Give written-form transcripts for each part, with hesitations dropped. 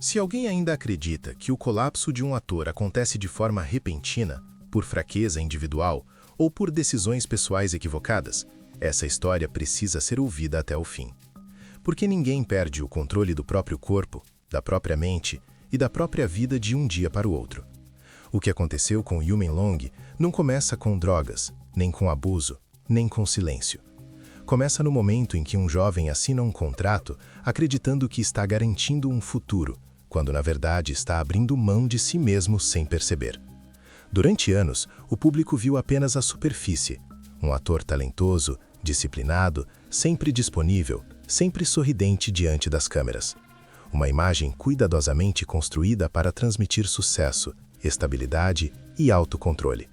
Se alguém ainda acredita que o colapso de um ator acontece de forma repentina, por fraqueza individual ou por decisões pessoais equivocadas, essa história precisa ser ouvida até o fim. Porque ninguém perde o controle do próprio corpo, da própria mente e da própria vida de um dia para o outro. O que aconteceu com Yumen Long não começa com drogas, nem com abuso, nem com silêncio. Começa no momento em que um jovem assina um contrato acreditando que está garantindo um futuro, quando na verdade está abrindo mão de si mesmo sem perceber. Durante anos, o público viu apenas a superfície. Um ator talentoso, disciplinado, sempre disponível, sempre sorridente diante das câmeras. Uma imagem cuidadosamente construída para transmitir sucesso, estabilidade e autocontrole.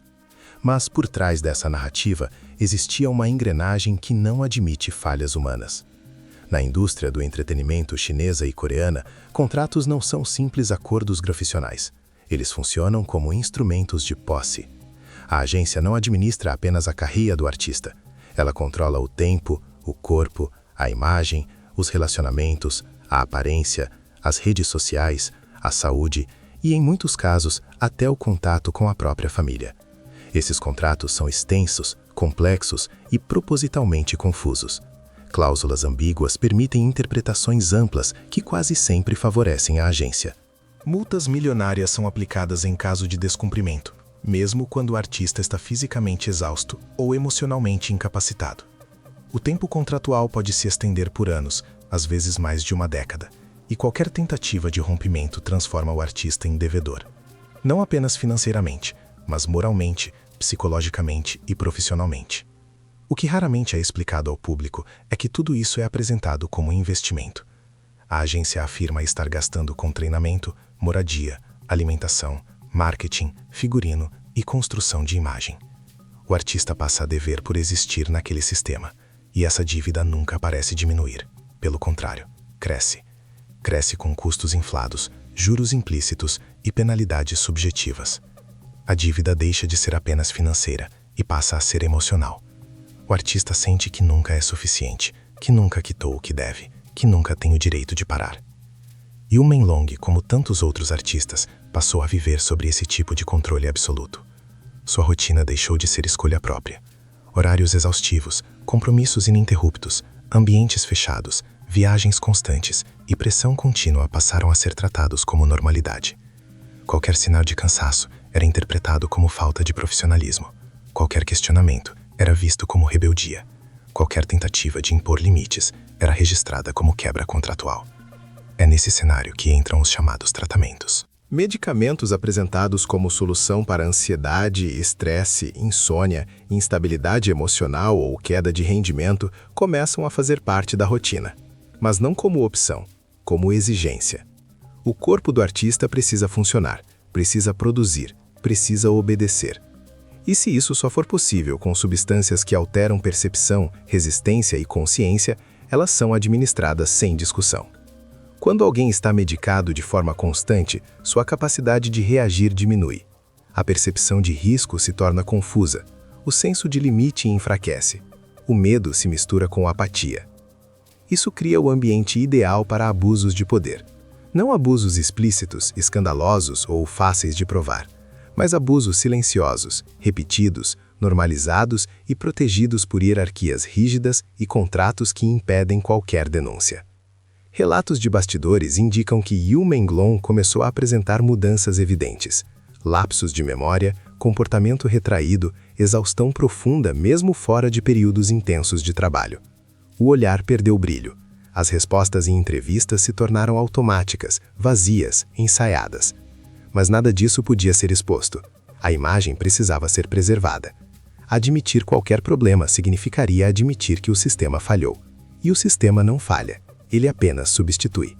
Mas por trás dessa narrativa existia uma engrenagem que não admite falhas humanas. Na indústria do entretenimento chinesa e coreana, contratos não são simples acordos profissionais. Eles funcionam como instrumentos de posse. A agência não administra apenas a carreira do artista. Ela controla o tempo, o corpo, a imagem, os relacionamentos, a aparência, as redes sociais, a saúde e, em muitos casos, até o contato com a própria família. Esses contratos são extensos, complexos e propositalmente confusos. Cláusulas ambíguas permitem interpretações amplas que quase sempre favorecem a agência. Multas milionárias são aplicadas em caso de descumprimento, mesmo quando o artista está fisicamente exausto ou emocionalmente incapacitado. O tempo contratual pode se estender por anos, às vezes mais de uma década, e qualquer tentativa de rompimento transforma o artista em devedor. Não apenas financeiramente, mas moralmente, psicologicamente e profissionalmente. O que raramente é explicado ao público é que tudo isso é apresentado como investimento. A agência afirma estar gastando com treinamento, moradia, alimentação, marketing, figurino e construção de imagem. O artista passa a dever por existir naquele sistema, e essa dívida nunca parece diminuir. Pelo contrário, cresce. Cresce com custos inflados, juros implícitos e penalidades subjetivas. A dívida deixa de ser apenas financeira e passa a ser emocional. O artista sente que nunca é suficiente, que nunca quitou o que deve, que nunca tem o direito de parar. Yumen Long, como tantos outros artistas, passou a viver sobre esse tipo de controle absoluto. Sua rotina deixou de ser escolha própria. Horários exaustivos, compromissos ininterruptos, ambientes fechados, viagens constantes e pressão contínua passaram a ser tratados como normalidade. Qualquer sinal de cansaço era interpretado como falta de profissionalismo. Qualquer questionamento era visto como rebeldia. Qualquer tentativa de impor limites era registrada como quebra contratual. É nesse cenário que entram os chamados tratamentos. Medicamentos apresentados como solução para ansiedade, estresse, insônia, instabilidade emocional ou queda de rendimento começam a fazer parte da rotina, mas não como opção, como exigência. O corpo do artista precisa funcionar, precisa produzir, precisa obedecer. E se isso só for possível com substâncias que alteram percepção, resistência e consciência, elas são administradas sem discussão. Quando alguém está medicado de forma constante, sua capacidade de reagir diminui. A percepção de risco se torna confusa. O senso de limite enfraquece. O medo se mistura com apatia. Isso cria o ambiente ideal para abusos de poder. Não abusos explícitos, escandalosos ou fáceis de provar, mas abusos silenciosos, repetidos, normalizados e protegidos por hierarquias rígidas e contratos que impedem qualquer denúncia. Relatos de bastidores indicam que Yumen Long começou a apresentar mudanças evidentes. Lapsos de memória, comportamento retraído, exaustão profunda mesmo fora de períodos intensos de trabalho. O olhar perdeu brilho. As respostas em entrevistas se tornaram automáticas, vazias, ensaiadas. Mas nada disso podia ser exposto. A imagem precisava ser preservada. Admitir qualquer problema significaria admitir que o sistema falhou. E o sistema não falha, ele apenas substitui.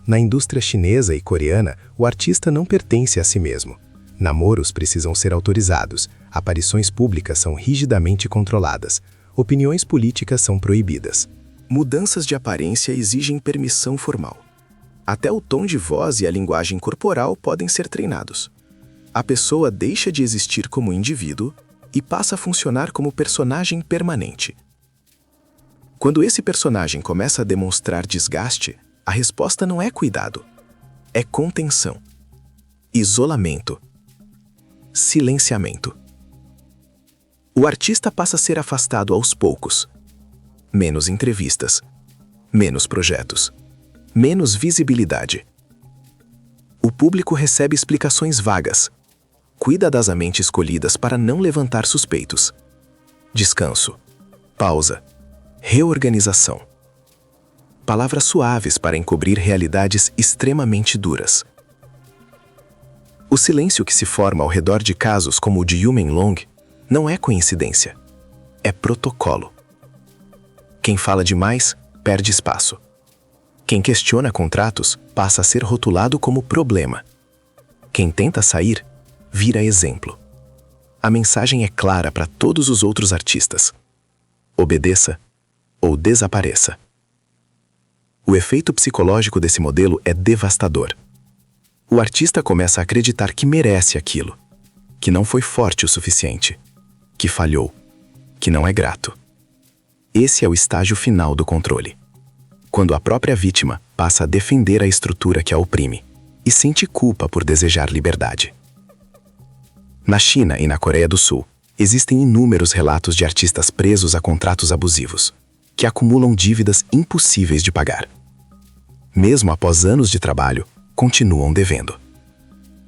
Na indústria chinesa e coreana, o artista não pertence a si mesmo. Namoros precisam ser autorizados, aparições públicas são rigidamente controladas, opiniões políticas são proibidas. Mudanças de aparência exigem permissão formal. Até o tom de voz e a linguagem corporal podem ser treinados. A pessoa deixa de existir como indivíduo e passa a funcionar como personagem permanente. Quando esse personagem começa a demonstrar desgaste, a resposta não é cuidado. é contenção, isolamento, silenciamento. O artista passa a ser afastado aos poucos. Menos entrevistas, menos projetos, menos visibilidade. O público recebe explicações vagas, cuidadosamente escolhidas para não levantar suspeitos. Descanso, pausa, reorganização. Palavras suaves para encobrir realidades extremamente duras. O silêncio que se forma ao redor de casos como o de Yu Menlong não é coincidência, é protocolo. Quem fala demais perde espaço. Quem questiona contratos passa a ser rotulado como problema. Quem tenta sair vira exemplo. A mensagem é clara para todos os outros artistas: obedeça ou desapareça. O efeito psicológico desse modelo é devastador. O artista começa a acreditar que merece aquilo, que não foi forte o suficiente, que falhou, que não é grato. Esse é o estágio final do controle. Quando a própria vítima passa a defender a estrutura que a oprime e sente culpa por desejar liberdade. Na China e na Coreia do Sul, existem inúmeros relatos de artistas presos a contratos abusivos, que acumulam dívidas impossíveis de pagar. Mesmo após anos de trabalho, continuam devendo.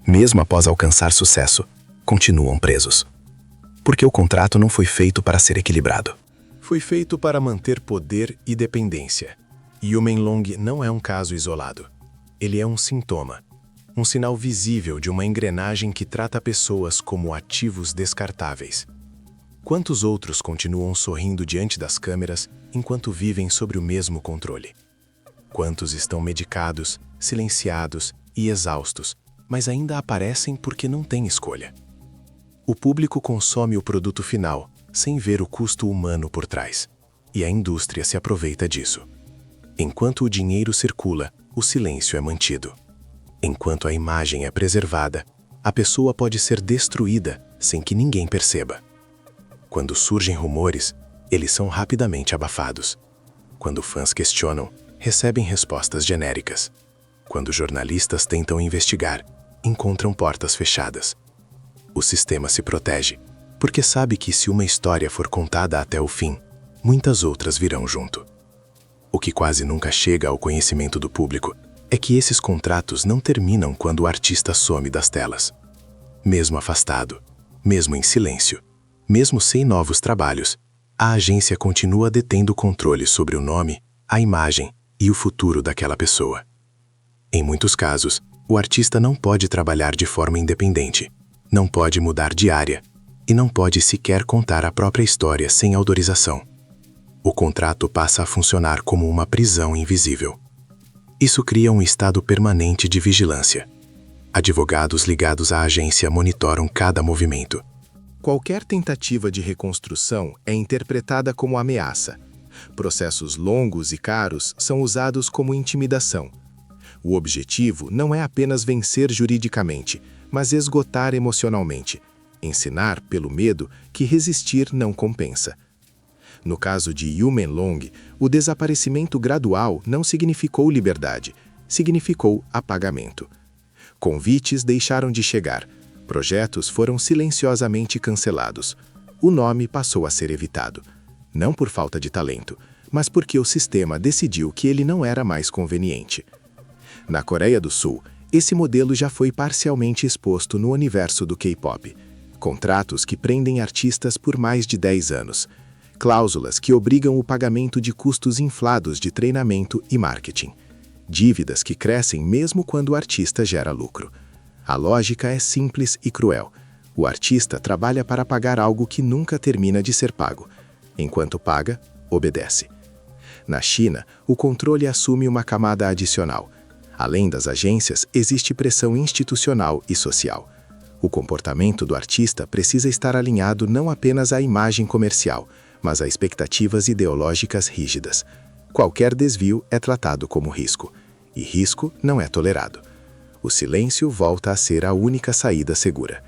Mesmo após alcançar sucesso, continuam presos. Porque o contrato não foi feito para ser equilibrado. Foi feito para manter poder e dependência. Yu Menlong não é um caso isolado. Ele é um sintoma, um sinal visível de uma engrenagem que trata pessoas como ativos descartáveis. Quantos outros continuam sorrindo diante das câmeras enquanto vivem sobre o mesmo controle? Quantos estão medicados, silenciados e exaustos, mas ainda aparecem porque não têm escolha? O público consome o produto final, sem ver o custo humano por trás, e a indústria se aproveita disso. Enquanto o dinheiro circula, o silêncio é mantido. Enquanto a imagem é preservada, a pessoa pode ser destruída sem que ninguém perceba. Quando surgem rumores, eles são rapidamente abafados. Quando fãs questionam, recebem respostas genéricas. Quando jornalistas tentam investigar, encontram portas fechadas. O sistema se protege, porque sabe que se uma história for contada até o fim, muitas outras virão junto. O que quase nunca chega ao conhecimento do público é que esses contratos não terminam quando o artista some das telas. Mesmo afastado, mesmo em silêncio, mesmo sem novos trabalhos, a agência continua detendo o controle sobre o nome, a imagem e o futuro daquela pessoa. Em muitos casos, o artista não pode trabalhar de forma independente, não pode mudar de área e não pode sequer contar a própria história sem autorização. O contrato passa a funcionar como uma prisão invisível. Isso cria um estado permanente de vigilância. Advogados ligados à agência monitoram cada movimento. Qualquer tentativa de reconstrução é interpretada como ameaça. Processos longos e caros são usados como intimidação. O objetivo não é apenas vencer juridicamente, mas esgotar emocionalmente. Ensinar, pelo medo, que resistir não compensa. No caso de Yu Menlong, o desaparecimento gradual não significou liberdade, significou apagamento. Convites deixaram de chegar, projetos foram silenciosamente cancelados. O nome passou a ser evitado, não por falta de talento, mas porque o sistema decidiu que ele não era mais conveniente. Na Coreia do Sul, esse modelo já foi parcialmente exposto no universo do K-pop. Contratos que prendem artistas por mais de 10 anos. Cláusulas que obrigam o pagamento de custos inflados de treinamento e marketing. Dívidas que crescem mesmo quando o artista gera lucro. A lógica é simples e cruel. O artista trabalha para pagar algo que nunca termina de ser pago. Enquanto paga, obedece. Na China, o controle assume uma camada adicional. Além das agências, existe pressão institucional e social. O comportamento do artista precisa estar alinhado não apenas à imagem comercial, mas a expectativas ideológicas rígidas. Qualquer desvio é tratado como risco, e risco não é tolerado. O silêncio volta a ser a única saída segura.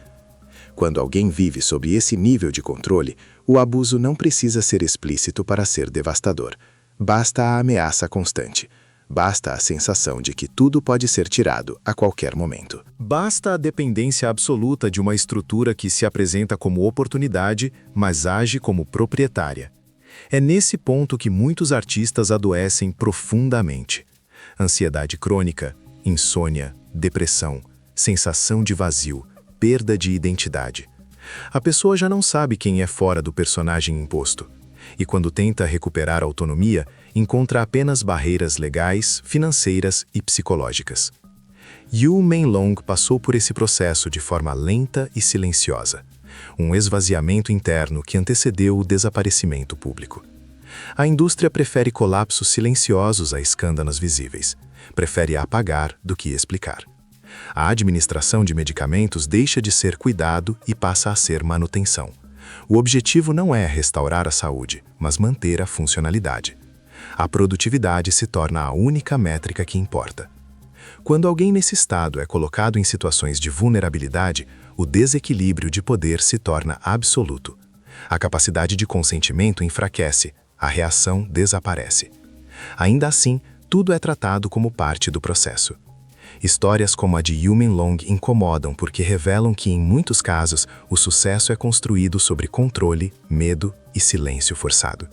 Quando alguém vive sob esse nível de controle, o abuso não precisa ser explícito para ser devastador. Basta a ameaça constante. Basta a sensação de que tudo pode ser tirado a qualquer momento. Basta a dependência absoluta de uma estrutura que se apresenta como oportunidade, mas age como proprietária. É nesse ponto que muitos artistas adoecem profundamente. Ansiedade crônica, insônia, depressão, sensação de vazio, perda de identidade. A pessoa já não sabe quem é fora do personagem imposto. E quando tenta recuperar a autonomia, encontra apenas barreiras legais, financeiras e psicológicas. Yu Menlong passou por esse processo de forma lenta e silenciosa. Um esvaziamento interno que antecedeu o desaparecimento público. A indústria prefere colapsos silenciosos a escândalos visíveis. Prefere apagar do que explicar. A administração de medicamentos deixa de ser cuidado e passa a ser manutenção. O objetivo não é restaurar a saúde, mas manter a funcionalidade. A produtividade se torna a única métrica que importa. Quando alguém nesse estado é colocado em situações de vulnerabilidade, o desequilíbrio de poder se torna absoluto. A capacidade de consentimento enfraquece, a reação desaparece. Ainda assim, tudo é tratado como parte do processo. Histórias como a de Yu Menlong incomodam porque revelam que, em muitos casos, o sucesso é construído sobre controle, medo e silêncio forçado.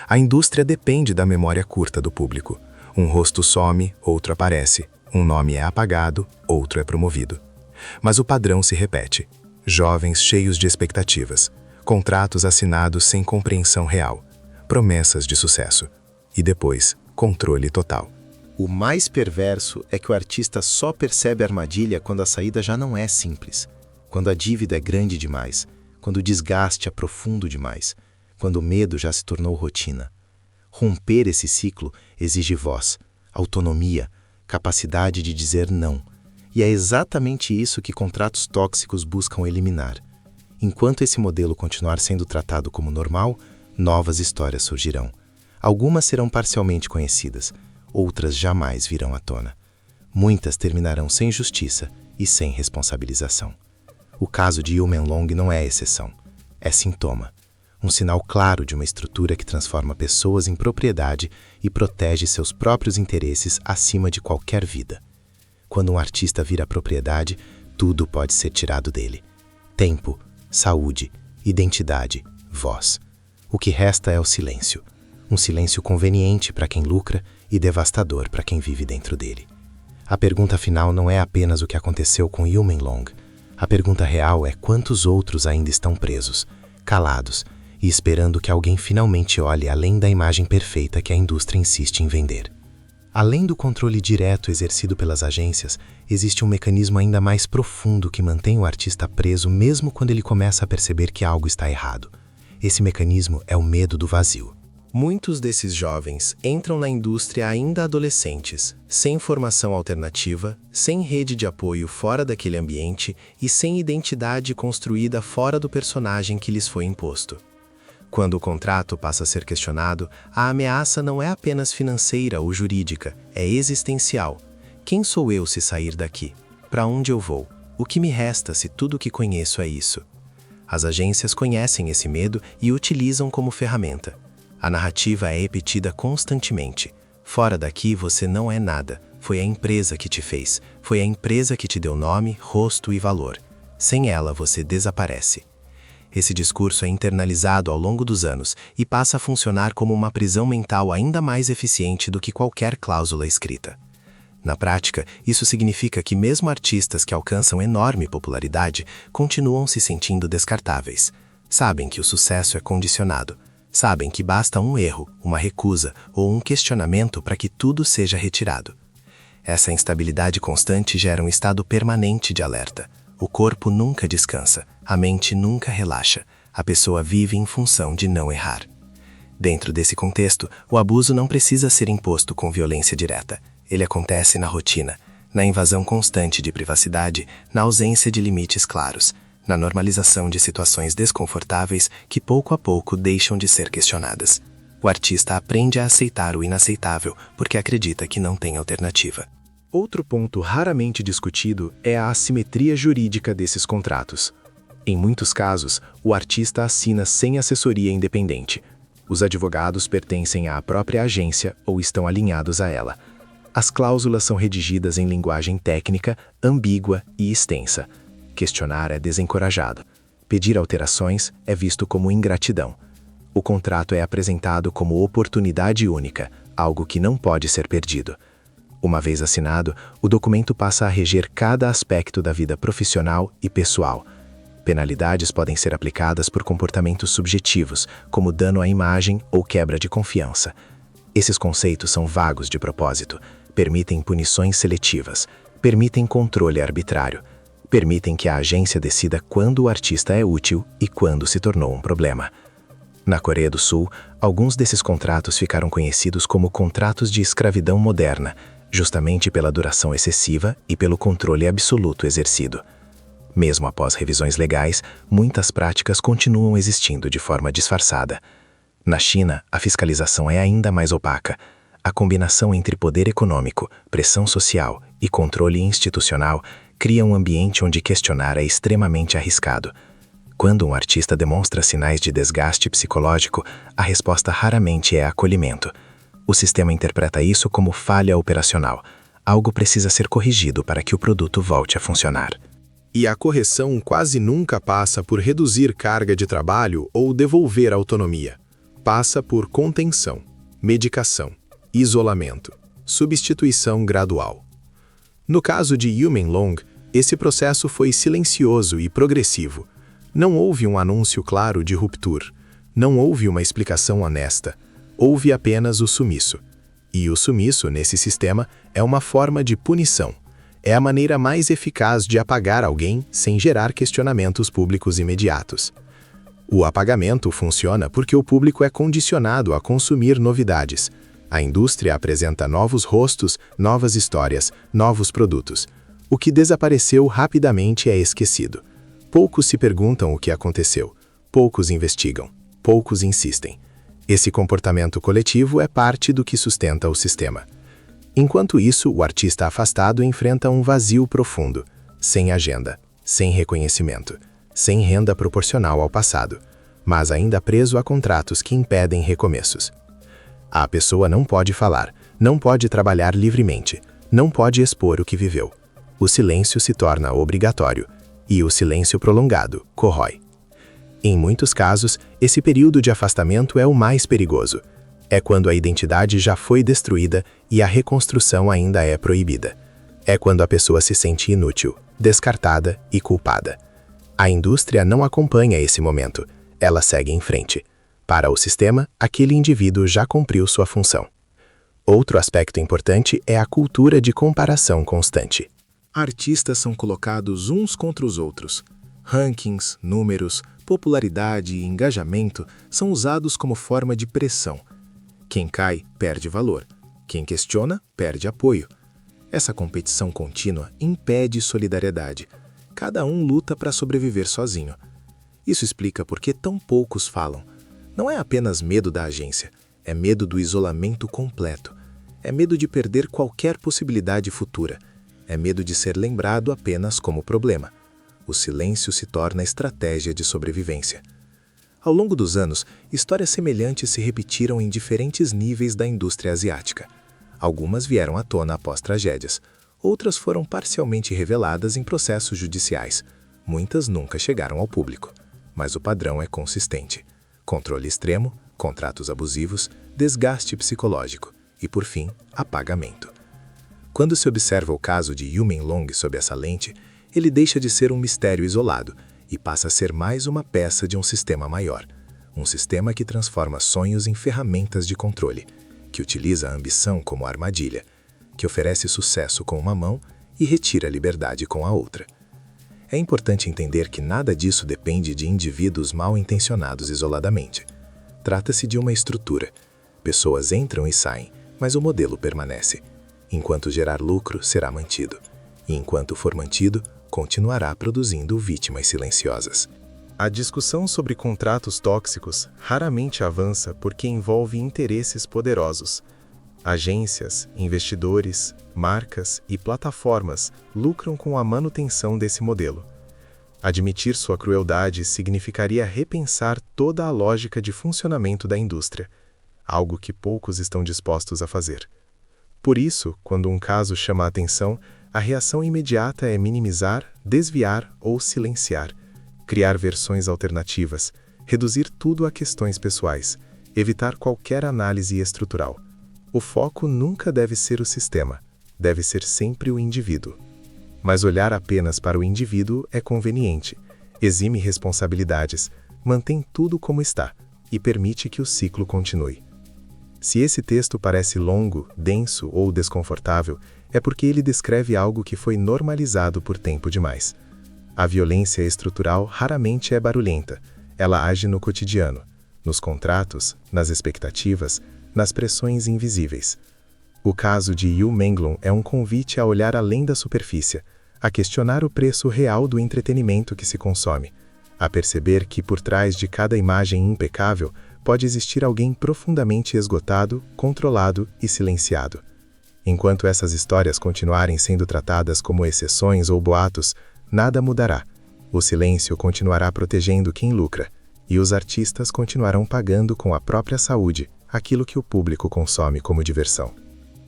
A indústria depende da memória curta do público. Um rosto some, outro aparece. Um nome é apagado, outro é promovido. Mas o padrão se repete. Jovens cheios de expectativas. Contratos assinados sem compreensão real. Promessas de sucesso. E depois, controle total. O mais perverso é que o artista só percebe a armadilha quando a saída já não é simples, quando a dívida é grande demais, quando o desgaste é profundo demais, quando o medo já se tornou rotina. Romper esse ciclo exige voz, autonomia, capacidade de dizer não. E é exatamente isso que contratos tóxicos buscam eliminar. Enquanto esse modelo continuar sendo tratado como normal, novas histórias surgirão. Algumas serão parcialmente conhecidas, outras jamais virão à tona. Muitas terminarão sem justiça e sem responsabilização. O caso de Yu Menlong não é exceção, é sintoma. Um sinal claro de uma estrutura que transforma pessoas em propriedade e protege seus próprios interesses acima de qualquer vida. Quando um artista vira propriedade, tudo pode ser tirado dele. Tempo, saúde, identidade, voz. O que resta é o silêncio. Um silêncio conveniente para quem lucra e devastador para quem vive dentro dele. A pergunta final não é apenas o que aconteceu com Yu Menlong. A pergunta real é quantos outros ainda estão presos, calados e esperando que alguém finalmente olhe além da imagem perfeita que a indústria insiste em vender. Além do controle direto exercido pelas agências, existe um mecanismo ainda mais profundo que mantém o artista preso mesmo quando ele começa a perceber que algo está errado. Esse mecanismo é o medo do vazio. Muitos desses jovens entram na indústria ainda adolescentes, sem formação alternativa, sem rede de apoio fora daquele ambiente e sem identidade construída fora do personagem que lhes foi imposto. Quando o contrato passa a ser questionado, a ameaça não é apenas financeira ou jurídica, é existencial. Quem sou eu se sair daqui? Para onde eu vou? O que me resta se tudo o que conheço é isso? As agências conhecem esse medo e o utilizam como ferramenta. A narrativa é repetida constantemente. Fora daqui você não é nada. Foi a empresa que te fez. Foi a empresa que te deu nome, rosto e valor. Sem ela você desaparece. Esse discurso é internalizado ao longo dos anos e passa a funcionar como uma prisão mental ainda mais eficiente do que qualquer cláusula escrita. Na prática, isso significa que mesmo artistas que alcançam enorme popularidade continuam se sentindo descartáveis. Sabem que o sucesso é condicionado. Sabem que basta um erro, uma recusa ou um questionamento para que tudo seja retirado. Essa instabilidade constante gera um estado permanente de alerta. O corpo nunca descansa, a mente nunca relaxa, a pessoa vive em função de não errar. Dentro desse contexto, o abuso não precisa ser imposto com violência direta. Ele acontece na rotina, na invasão constante de privacidade, na ausência de limites claros, na normalização de situações desconfortáveis que pouco a pouco deixam de ser questionadas. O artista aprende a aceitar o inaceitável porque acredita que não tem alternativa. Outro ponto raramente discutido é a assimetria jurídica desses contratos. Em muitos casos, o artista assina sem assessoria independente. Os advogados pertencem à própria agência ou estão alinhados a ela. As cláusulas são redigidas em linguagem técnica, ambígua e extensa. Questionar é desencorajado. Pedir alterações é visto como ingratidão. O contrato é apresentado como oportunidade única, algo que não pode ser perdido. Uma vez assinado, o documento passa a reger cada aspecto da vida profissional e pessoal. Penalidades podem ser aplicadas por comportamentos subjetivos, como dano à imagem ou quebra de confiança. Esses conceitos são vagos de propósito, permitem punições seletivas, permitem controle arbitrário, permitem que a agência decida quando o artista é útil e quando se tornou um problema. Na Coreia do Sul, alguns desses contratos ficaram conhecidos como contratos de escravidão moderna, justamente pela duração excessiva e pelo controle absoluto exercido. Mesmo após revisões legais, muitas práticas continuam existindo de forma disfarçada. Na China, a fiscalização é ainda mais opaca. A combinação entre poder econômico, pressão social e controle institucional cria um ambiente onde questionar é extremamente arriscado. Quando um artista demonstra sinais de desgaste psicológico, a resposta raramente é acolhimento. O sistema interpreta isso como falha operacional. Algo precisa ser corrigido para que o produto volte a funcionar. E a correção quase nunca passa por reduzir carga de trabalho ou devolver autonomia. Passa por contenção, medicação, isolamento, substituição gradual. No caso de Yumin Long, esse processo foi silencioso e progressivo. Não houve um anúncio claro de ruptura. Não houve uma explicação honesta. Houve apenas o sumiço. E o sumiço, nesse sistema, é uma forma de punição. É a maneira mais eficaz de apagar alguém sem gerar questionamentos públicos imediatos. O apagamento funciona porque o público é condicionado a consumir novidades. A indústria apresenta novos rostos, novas histórias, novos produtos. O que desapareceu rapidamente é esquecido. Poucos se perguntam o que aconteceu. Poucos investigam. Poucos insistem. Esse comportamento coletivo é parte do que sustenta o sistema. Enquanto isso, o artista afastado enfrenta um vazio profundo, sem agenda, sem reconhecimento, sem renda proporcional ao passado, mas ainda preso a contratos que impedem recomeços. A pessoa não pode falar, não pode trabalhar livremente, não pode expor o que viveu. O silêncio se torna obrigatório, e o silêncio prolongado corrói. Em muitos casos, esse período de afastamento é o mais perigoso. É quando a identidade já foi destruída e a reconstrução ainda é proibida. É quando a pessoa se sente inútil, descartada e culpada. A indústria não acompanha esse momento, ela segue em frente. Para o sistema, aquele indivíduo já cumpriu sua função. Outro aspecto importante é a cultura de comparação constante. Artistas são colocados uns contra os outros. Rankings, números, popularidade e engajamento são usados como forma de pressão. Quem cai, perde valor. Quem questiona, perde apoio. Essa competição contínua impede solidariedade. Cada um luta para sobreviver sozinho. Isso explica por que tão poucos falam. Não é apenas medo da agência, é medo do isolamento completo. É medo de perder qualquer possibilidade futura. É medo de ser lembrado apenas como problema. O silêncio se torna estratégia de sobrevivência. Ao longo dos anos, histórias semelhantes se repetiram em diferentes níveis da indústria asiática. Algumas vieram à tona após tragédias, outras foram parcialmente reveladas em processos judiciais. Muitas nunca chegaram ao público. Mas o padrão é consistente. Controle extremo, contratos abusivos, desgaste psicológico e, por fim, apagamento. Quando se observa o caso de Yumin Long sob essa lente, ele deixa de ser um mistério isolado e passa a ser mais uma peça de um sistema maior. Um sistema que transforma sonhos em ferramentas de controle, que utiliza a ambição como armadilha, que oferece sucesso com uma mão e retira a liberdade com a outra. É importante entender que nada disso depende de indivíduos mal intencionados isoladamente. Trata-se de uma estrutura. Pessoas entram e saem, mas o modelo permanece. Enquanto gerar lucro, será mantido. E enquanto for mantido, continuará produzindo vítimas silenciosas. A discussão sobre contratos tóxicos raramente avança porque envolve interesses poderosos. Agências, investidores, marcas e plataformas lucram com a manutenção desse modelo. Admitir sua crueldade significaria repensar toda a lógica de funcionamento da indústria, algo que poucos estão dispostos a fazer. Por isso, quando um caso chama a atenção, a reação imediata é minimizar, desviar ou silenciar, criar versões alternativas, reduzir tudo a questões pessoais, evitar qualquer análise estrutural. O foco nunca deve ser o sistema, deve ser sempre o indivíduo. Mas olhar apenas para o indivíduo é conveniente, exime responsabilidades, mantém tudo como está e permite que o ciclo continue. Se esse texto parece longo, denso ou desconfortável, é porque ele descreve algo que foi normalizado por tempo demais. A violência estrutural raramente é barulhenta, ela age no cotidiano, nos contratos, nas expectativas, nas pressões invisíveis. O caso de Yu Menglong é um convite a olhar além da superfície, a questionar o preço real do entretenimento que se consome, a perceber que por trás de cada imagem impecável pode existir alguém profundamente esgotado, controlado e silenciado. Enquanto essas histórias continuarem sendo tratadas como exceções ou boatos, nada mudará. O silêncio continuará protegendo quem lucra, e os artistas continuarão pagando com a própria saúde aquilo que o público consome como diversão.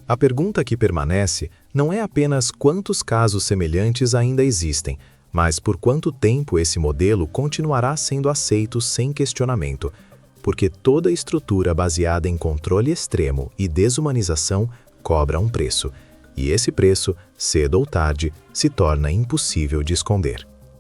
A pergunta que permanece não é apenas quantos casos semelhantes ainda existem, mas por quanto tempo esse modelo continuará sendo aceito sem questionamento, porque toda estrutura baseada em controle extremo e desumanização cobra um preço, e esse preço, cedo ou tarde, se torna impossível de esconder.